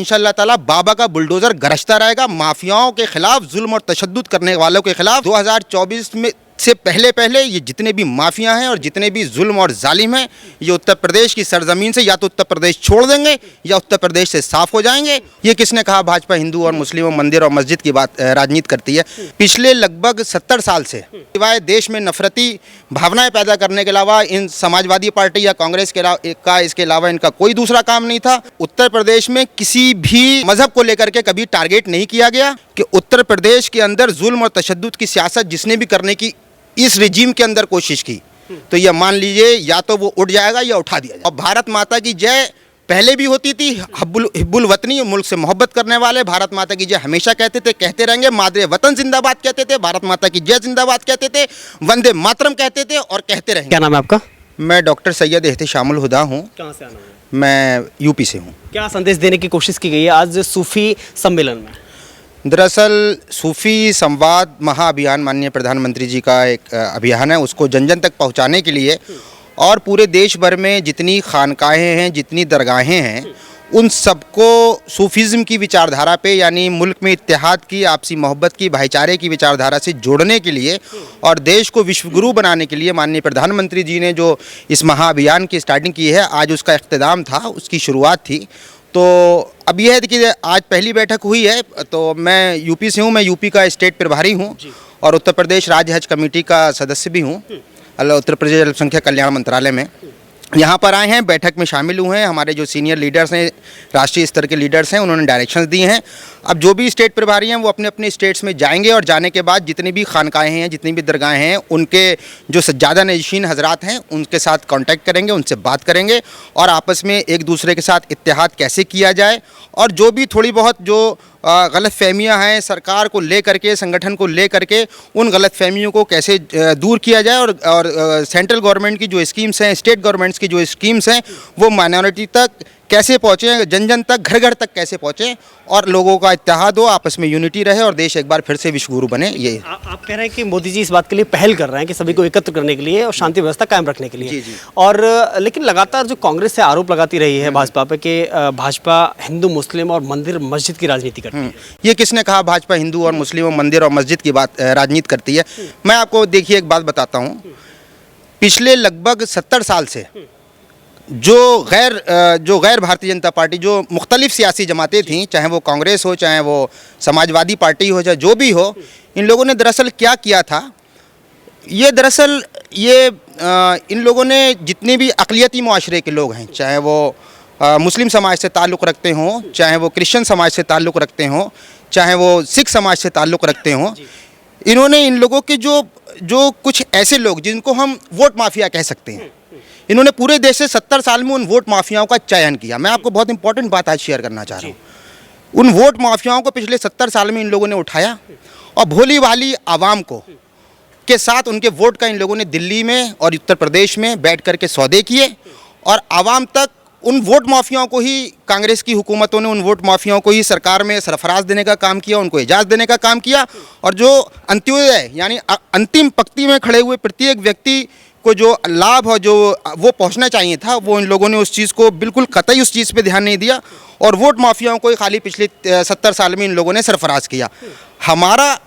इंशाअल्लाह ताला बाबा का बुलडोजर गरजता रहेगा माफियाओं के खिलाफ, जुल्म और तशद्दुद करने वालों के खिलाफ। 2024 में से पहले ये जितने भी माफिया हैं और जितने भी जुल्म और जालिम हैं, ये उत्तर प्रदेश की सरजमीन से या तो उत्तर प्रदेश छोड़ देंगे या उत्तर प्रदेश से साफ हो जाएंगे। ये किसने कहा भाजपा हिंदू और मुस्लिमों, मंदिर और मस्जिद की बात राजनीति करती है? पिछले लगभग 70 साल से सिवाय देश में नफरती भावनाएं पैदा करने के अलावा इन समाजवादी पार्टी या कांग्रेस इसके अलावा इनका कोई दूसरा काम नहीं था। उत्तर प्रदेश में किसी भी मजहब को लेकर के कभी टारगेट नहीं किया गया कि उत्तर प्रदेश के अंदर जुल्म और तशद्दुद की सियासत जिसने भी करने की इस रिजीम के अंदर कोशिश की, तो यह मान लीजिए या तो वो उठ जाएगा या उठा दिया जाएगा। और भारत माता की जय पहले भी होती थी। हिब्बुल वतनी, मुल्क से मोहब्बत करने वाले भारत माता की जय हमेशा कहते थे, कहते रहेंगे। मादरे वतन जिंदाबाद कहते थे, भारत माता की जय जिंदाबाद कहते थे, वंदे मातरम कहते थे और कहते रहेंगे। क्या नाम है आपका? मैं डॉक्टर सैयद एहतेशामुल हुदा हूँ। कहाँ से आना है? मैं यूपी से हूँ। क्या संदेश देने की कोशिश की गई है आज सूफी सम्मेलन में? दरअसल सूफ़ी संवाद महाअभियान माननीय प्रधानमंत्री जी का एक अभियान है, उसको जन जन तक पहुंचाने के लिए और पूरे देश भर में जितनी खानकाहें हैं, जितनी दरगाहें हैं, उन सबको सूफीज़्म की विचारधारा पे, यानी मुल्क में इत्तेहाद की, आपसी मोहब्बत की, भाईचारे की विचारधारा से जोड़ने के लिए और देश को विश्वगुरु बनाने के लिए माननीय प्रधानमंत्री जी ने जो इस महाअभियान की स्टार्टिंग की है, आज उसका इख्तिताम था, उसकी शुरुआत थी। तो अब यह है कि आज पहली बैठक हुई है। तो मैं यूपी से हूँ, मैं यूपी का स्टेट प्रभारी हूँ और उत्तर प्रदेश राज्य हज कमेटी का सदस्य भी हूँ उत्तर प्रदेश अल्पसंख्यक कल्याण मंत्रालय में। यहाँ पर आए हैं, बैठक में शामिल हुए हैं। हमारे जो सीनियर लीडर्स हैं, राष्ट्रीय स्तर के लीडर्स हैं, उन्होंने डायरेक्शंस दिए हैं। अब जो भी स्टेट प्रभारी हैं वो अपने अपने स्टेट्स में जाएंगे और जाने के बाद जितनी भी खानकाहें हैं, जितनी भी दरगाहें हैं, उनके जो सज्जादा नशीन हजरात हैं उनके साथ कांटेक्ट करेंगे, उनसे बात करेंगे और आपस में एक दूसरे के साथ इत्तेहाद कैसे किया जाए और जो भी थोड़ी बहुत जो गलत फहमियाँ हैं सरकार को ले करके, संगठन को ले करके, उन गलत फहमियों को कैसे दूर किया जाए और सेंट्रल गवर्नमेंट की जो स्कीम्स हैं, स्टेट गवर्नमेंट्स की जो स्कीम्स हैं, वो माइनॉरिटी तक कैसे पहुँचें, जन जन तक, घर घर तक कैसे पहुँचें और लोगों का इत्तेहाद हो, आपस में यूनिटी रहे और देश एक बार फिर से विश्वगुरु बने। ये आप कह रहे हैं कि मोदी जी इस बात के लिए पहल कर रहे हैं कि सभी को एकत्र करने के लिए और शांति व्यवस्था कायम रखने के लिए। जी। और लेकिन लगातार जो कांग्रेस से आरोप लगाती रही है भाजपा पे कि भाजपा हिंदू मुस्लिम और मंदिर मस्जिद की राजनीति करती है। ये किसने कहा भाजपा हिंदू और मुस्लिमों, मंदिर और मस्जिद की बात राजनीति करती है? मैं आपको देखिए एक बात बताता हूँ। पिछले लगभग 70 साल से जो गैर भारतीय जनता पार्टी, जो मुख्तलिफ सियासी जमातें थीं, चाहे वो कांग्रेस हो, चाहे वो समाजवादी पार्टी हो, चाहे जो भी हो, इन लोगों ने दरअसल क्या किया था, इन लोगों ने जितने भी अक़लियती मुआशरे के लोग हैं, चाहे वो मुस्लिम समाज से ताल्लुक़ रखते हों, चाहे वो क्रिश्चियन समाज से ताल्लुक़ रखते हों, चाहे वो सिख समाज से ताल्लुक़ रखते हों, इन्होंने इन लोगों के जो कुछ ऐसे लोग जिनको हम वोट माफिया कह सकते हैं, इन्होंने पूरे देश से 70 साल में उन वोट माफियाओं का चयन किया। मैं आपको बहुत इंपॉर्टेंट बात आज शेयर करना चाह रहा हूँ। उन वोट माफियाओं को पिछले 70 साल में इन लोगों ने उठाया और भोली भाली आवाम को के साथ उनके वोट का इन लोगों ने दिल्ली में और उत्तर प्रदेश में बैठ करके सौदे किए और आवाम तक उन वोट माफियाओं को ही, कांग्रेस की हुकूमतों ने उन वोट माफियाओं को ही सरकार में सरफराज देने का काम किया, उनको इजाज़त देने का काम किया और जो अंत्योदय यानी अंतिम पंक्ति में खड़े हुए प्रत्येक व्यक्ति को जो लाभ और जो वो पहुंचना चाहिए था, वो इन लोगों ने उस चीज़ को बिल्कुल कतई उस चीज़ पे ध्यान नहीं दिया और वोट माफियाओं को ही खाली पिछले 70 साल में इन लोगों ने सरफराज किया।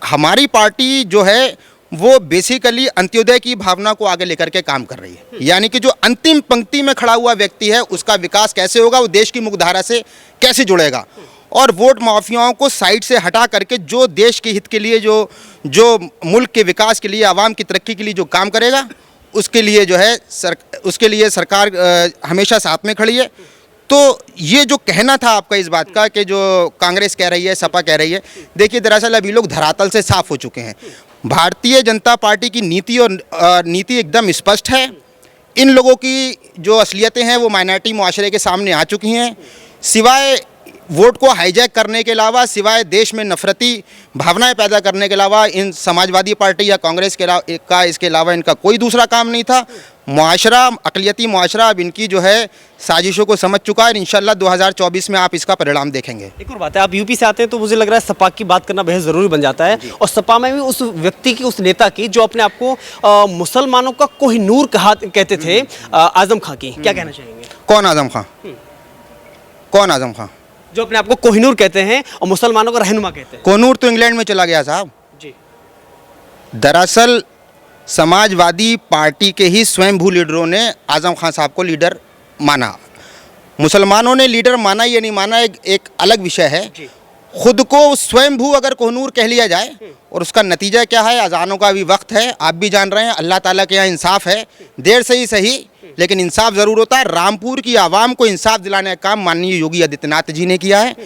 हमारी पार्टी जो है वो बेसिकली अंत्योदय की भावना को आगे लेकर के काम कर रही है, यानी कि जो अंतिम पंक्ति में खड़ा हुआ व्यक्ति है उसका विकास कैसे होगा, वो देश की मुख्यधारा से कैसे जुड़ेगा और वोट माफियाओं को साइड से हटा करके जो देश के हित के लिए, जो मुल्क के विकास के लिए, आवाम की तरक्की के लिए जो काम करेगा, उसके लिए जो है उसके लिए सरकार हमेशा साथ में खड़ी है। तो ये जो कहना था आपका इस बात का कि जो कांग्रेस कह रही है, सपा कह रही है, देखिए दरअसल अभी लोग धरातल से साफ हो चुके हैं। भारतीय जनता पार्टी की नीति एकदम स्पष्ट है। इन लोगों की जो असलियतें हैं वो माइनॉरिटी मुआशरे के सामने आ चुकी हैं। सिवाय वोट को हाईजैक करने के अलावा, सिवाय देश में नफरती भावनाएं पैदा करने के अलावा, इन समाजवादी पार्टी या कांग्रेस इसके अलावा इनका कोई दूसरा काम नहीं था। मुआशरा, अक़लियती मुआशरा अब इनकी जो है साजिशों को समझ चुका है और इंशाल्लाह 2024 में आप इसका परिणाम देखेंगे। एक और बात है, आप यूपी से आते हैं तो मुझे लग रहा है सपा की बात करना बेहद ज़रूरी बन जाता है और सपा में भी उस व्यक्ति की, उस नेता की जो अपने आप को मुसलमानों का कोहिनूर कहते थे, आज़म खां की, क्या कहना चाहेंगे? कौन आज़म खां? कौन आज़म खां? जो अपने आप को कोहिनूर कहते हैं और मुसलमानों को रहनुमा कहते हैं। कोनूर तो इंग्लैंड में चला गया साहब। जी। दरअसल समाजवादी पार्टी के ही स्वयंभू लीडरों ने आज़म खान साहब को लीडर माना। मुसलमानों ने लीडर माना या नहीं माना एक अलग विषय है। जी। खुद को स्वयंभू अगर कोहनूर कह लिया जाए और उसका नतीजा क्या है, अजानों का भी वक्त है, आप भी जान रहे हैं, अल्लाह ताला के यहाँ इंसाफ है, देर से ही सही लेकिन इंसाफ ज़रूर होता है। रामपुर की आवाम को इंसाफ दिलाने का काम माननीय योगी आदित्यनाथ जी ने किया है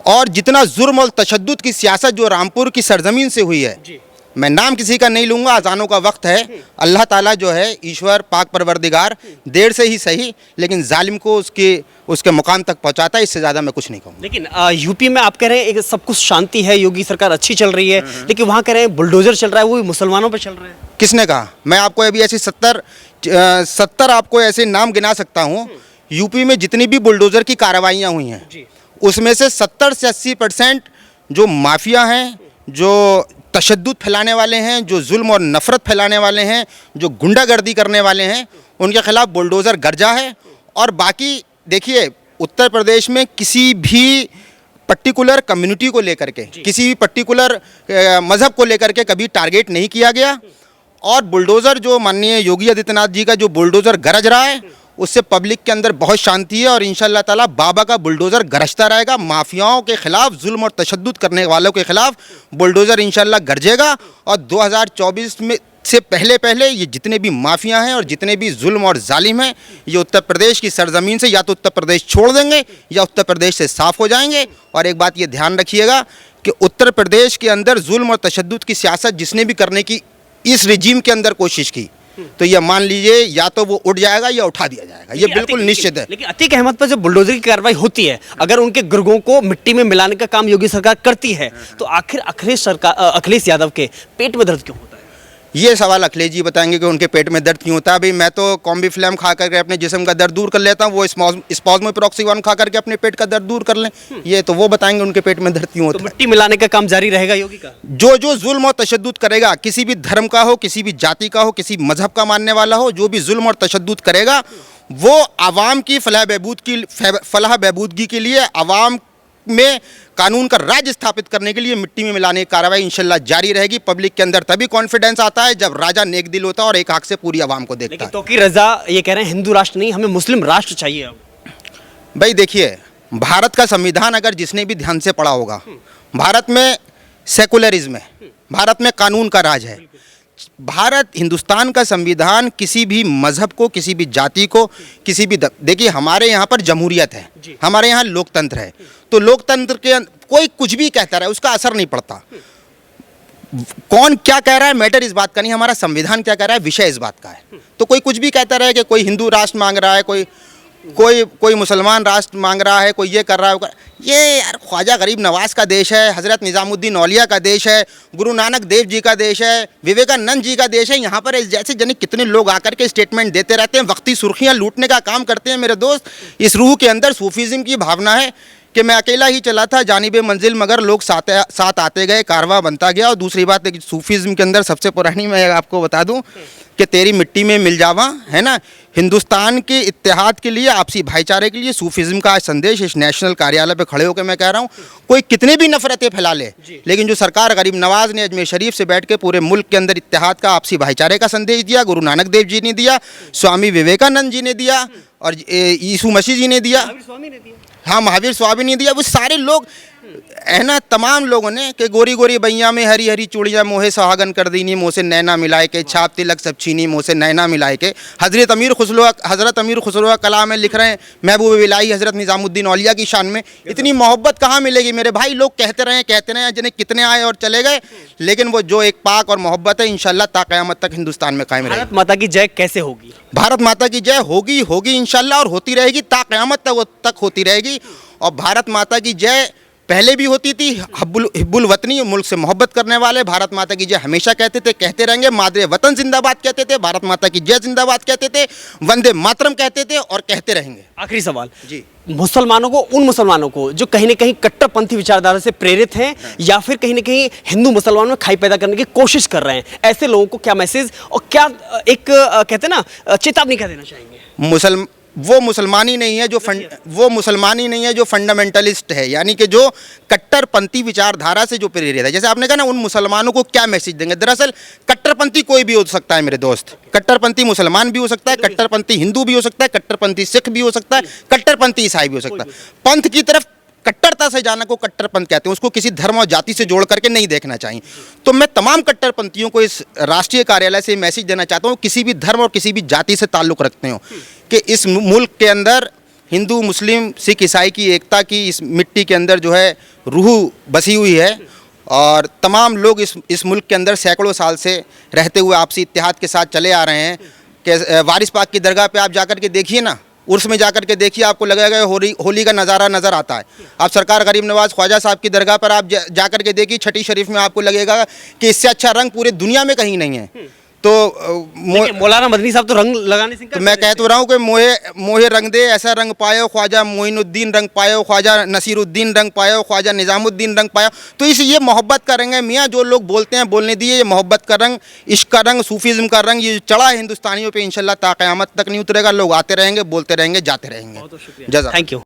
और जितना जुर्म और तशद्दुद की सियासत जो रामपुर की सरजमीन से हुई है, जी। मैं नाम किसी का नहीं लूँगा, अजानों का वक्त है, अल्लाह ताला जो है ईश्वर पाक परवरदिगार देर से ही सही लेकिन जालिम को उसके मुकाम तक पहुँचाता है। इससे ज़्यादा मैं कुछ नहीं कहूँगा। लेकिन यूपी में आप कह रहे हैं एक सब कुछ शांति है, योगी सरकार अच्छी चल रही है, लेकिन वहाँ कह रहे हैं बुलडोजर चल रहा है, वो भी मुसलमानों पे चल रहा है। किसने कहा? मैं आपको अभी ऐसे 70 आपको ऐसे नाम गिना सकता हूँ। यूपी में जितनी भी बुलडोज़र की कार्रवाइयाँ हुई हैं जी। उसमें से 70 से 80% जो माफिया हैं, जो तशद्दुद फैलाने वाले हैं, जो जुल्म और नफ़रत फैलाने वाले हैं, जो गुंडागर्दी करने वाले हैं, उनके खिलाफ बुलडोज़र गरजा है। और बाकी देखिए, उत्तर प्रदेश में किसी भी पर्टिकुलर कम्युनिटी को लेकर के, किसी भी पर्टिकुलर मज़हब को लेकर के कभी टारगेट नहीं किया गया। और बुलडोज़र जो माननीय योगी आदित्यनाथ जी का जो बुलडोज़र गरज रहा है उससे पब्लिक के अंदर बहुत शांति है और इंशाअल्लाह ताला बाबा का बुलडोज़र गरजता रहेगा। माफियाओं के खिलाफ, जुल्म और तशद्दुद करने वालों के खिलाफ बुलडोज़र इंशाअल्लाह गरजेगा। और 2024 में से पहले ये जितने भी माफिया हैं और जितने भी जुल्म और जालिम हैं, ये उत्तर प्रदेश की सरजमीन से या तो उत्तर प्रदेश छोड़ देंगे या उत्तर प्रदेश से साफ़ हो जाएंगे। और एक बात ये ध्यान रखिएगा कि उत्तर प्रदेश के अंदर जुल्म और तशद्दुद की सियासत जिसने भी करने की इस रिजीम के अंदर कोशिश की तो ये मान लीजिए या तो वो उठ जाएगा या उठा दिया जाएगा, ये बिल्कुल निश्चित है। लेकिन अतीक अहमद पर जब बुलडोजर की कार्रवाई होती है, अगर उनके गिरगों को मिट्टी में मिलाने का काम योगी सरकार करती है तो आखिर अखिलेश यादव के पेट में दर्द क्यों होता है? ये सवाल अखिलेश जी बताएंगे कि उनके पेट में दर्द क्यों होता है। अभी मैं तो कॉम्बीफ्लैम खा करके अपने जिस्म का दर्द दूर कर लेता हूँ, वो स्पॉज़्मोपिरोक्सीवन खा करके अपने पेट का दर्द दूर कर लें। ये तो वो बताएंगे उनके पेट में दर्द क्यों होता है। मिट्टी मिलाने का काम जारी रहेगा योगी का। जो जुल्म और तशद्दुद करेगा, किसी भी धर्म का हो, किसी भी जाति का हो, किसी मजहब का मानने वाला हो, जो भी जुल्म और तशद्दुद करेगा वो आवाम की फलाह बहबूदगी के लिए, आवाम में कानून का राज स्थापित करने के लिए मिट्टी में मिलाने की कार्रवाई इंशाल्लाह जारी रहेगी। पब्लिक के अंदर तभी कॉन्फिडेंस आता है जब राजा नेक दिल होता है और एक आंख से पूरी आवाम को देखता लेकिन है। तौकीर रजा ये कह रहे हैं हिंदू राष्ट्र नहीं, हमें मुस्लिम राष्ट्र चाहिए। अब भाई देखिए, भारत का संविधान अगर जिसने भी ध्यान से पढ़ा होगा, भारत में सेकुलरिज्म है, भारत में कानून का राज है। भारत, हिंदुस्तान का संविधान किसी भी मजहब को, किसी भी जाति को, किसी भी देखिए हमारे यहाँ पर जमहूरियत है, हमारे यहाँ लोकतंत्र है, तो लोकतंत्र के कोई कुछ भी कहता रहे उसका असर नहीं पड़ता। कौन क्या कह रहा है मैटर इस बात का नहीं, हमारा संविधान क्या कह रहा है विषय इस बात का है। तो कोई कुछ भी कहता रहे कि कोई हिंदू राष्ट्र मांग रहा है, कोई मुसलमान राष्ट्र मांग रहा है, कोई ये कर रहा है, ये यार ख्वाजा गरीब नवाज का देश है, हज़रत निज़ामुद्दीन औलिया का देश है, गुरु नानक देव जी का देश है, विवेकानंद जी का देश है। यहाँ पर जैसे जन कितने लोग आकर के स्टेटमेंट देते रहते हैं, वक्ती सुर्खियाँ लूटने का काम करते हैं। मेरे दोस्त, इस रूह के अंदर सूफीज़्म की भावना है कि मैं अकेला ही चला था जानिबे मंजिल, मगर लोग साथ आते गए, कारवां बनता गया। और दूसरी बात है कि सूफीज़्म के अंदर सबसे पुरानी मैं आपको बता दूं कि तेरी मिट्टी में मिल जावा, है ना। हिंदुस्तान के इत्तेहाद के लिए, आपसी भाईचारे के लिए सूफीज़्म का आज संदेश इस नेशनल कार्यालय पे खड़े होकर मैं कह रहा हूँ। कोई कितने भी नफरतें फैला ले, लेकिन जो सरकार गरीब नवाज ने अजमेर शरीफ से बैठ के पूरे मुल्क के अंदर इत्तेहाद का, आपसी भाईचारे का संदेश दिया, गुरु नानक देव जी ने दिया, स्वामी विवेकानंद जी ने दिया और यीशु मसीह जी ने दिया, हाँ महावीर स्वामी ने दिया, वो सारे लोग है ना, तमाम लोगों ने कि गोरी गोरी बैया में हरी हरी चूड़ियाँ मोहे सुहागन कर दीनी, मुँह से नैना मिलाए के, छाप तिलक सब छीनी, मुँह से नैना मिलाए के। हज़रत अमीर खुसरो कलाम में लिख रहे हैं महबूब इलाही हज़रत निज़ामुद्दीन औलिया की शान में। इतनी मोहब्बत कहाँ मिलेगी मेरे भाई। लोग कहते रहे जिन्हें कितने आए और चले गए, लेकिन वो जो एक पाक और मोहब्बत है इंशाल्लाह ता क़यामत तक हिंदुस्तान में कायम रहेगी। भारत माता की जय कैसे होगी? भारत माता की जय होगी इंशाल्लाह, और होती रहेगी ता क़यामत तक होती रहेगी। और भारत माता की जय पहले भी होती थी। हिब्बुल वतनी, मुल्क से मोहब्बत करने वाले भारत माता की जय हमेशा कहते थे, कहते रहेंगे। मादरे वतन जिंदाबाद कहते थे, भारत माता की जय जिंदाबाद कहते थे, वंदे मातरम कहते थे और कहते रहेंगे। आखिरी सवाल जी, मुसलमानों को, उन मुसलमानों को जो कहीं ना कहीं कट्टरपंथी विचारधारा से प्रेरित हैं या फिर कहीं ना कहीं हिंदू मुसलमानों में खाई पैदा करने की कोशिश कर रहे हैं, ऐसे लोगों को क्या मैसेज और क्या एक कहते हैं ना चेतावनी क्या देना चाहेंगे? वो मुसलमानी नहीं है जो फंडामेंटलिस्ट है, यानी कि जो कट्टरपंथी विचारधारा से जो प्रेरित है। जैसे आपने कहा ना, उन मुसलमानों को क्या मैसेज देंगे। दरअसल कट्टरपंथी कोई भी हो सकता है मेरे दोस्त, कट्टरपंथी मुसलमान भी हो सकता है, कट्टरपंथी हिंदू भी हो सकता है, कट्टरपंथी सिख भी हो सकता है, कट्टरपंथी ईसाई भी हो सकता है। पंथ की तरफ कट्टरता से जाना को कट्टरपंथ कहते हैं, उसको किसी धर्म और जाति से जोड़ करके नहीं देखना चाहिए। तो मैं तमाम कट्टरपंथियों को इस राष्ट्रीय कार्यालय से मैसेज देना चाहता हूँ, किसी भी धर्म और किसी भी जाति से ताल्लुक़ रखते हो, कि इस मुल्क के अंदर हिंदू मुस्लिम सिख ईसाई की एकता की इस मिट्टी के अंदर जो है रूह बसी हुई है, और तमाम लोग इस मुल्क के अंदर सैकड़ों साल से रहते हुए आपसी इत्तेहाद के साथ चले आ रहे हैं। कि वारिस पाक की दरगाह पे आप जाकर के देखिए ना, उर्स में जाकर के देखिए, आपको लगेगा होली का नज़ारा नज़र आता है। आप सरकार गरीब नवाज ख्वाजा साहब की दरगाह पर आप जाकर के देखिए, छठी शरीफ में, आपको लगेगा कि इससे अच्छा रंग पूरे दुनिया में कहीं नहीं है। तो मौलाना मदनी साहब तो रंग लगाने से तो मैं कह तो रहा हूँ कि मोहे रंग दे ऐसा रंग पायो ख्वाजा मोइनुद्दीन, रंग पायो ख्वाजा नसीरुद्दीन, रंग पायो ख्वाजा निज़ामुद्दीन, रंग पायो। तो इस ये मोहब्बत का रंग है मियाँ, जो लोग बोलते हैं बोलने दिए। ये मोहब्बत का रंग, इश्क का रंग, सूफीज़्म का रंग, ये चढ़ा है हिंदुस्तानियों पे, इंशाल्लाह ता क़यामत तक नहीं उतरेगा। लोग आते रहेंगे, बोलते रहेंगे, जाते रहेंगे। जज़ाक, थैंक यू।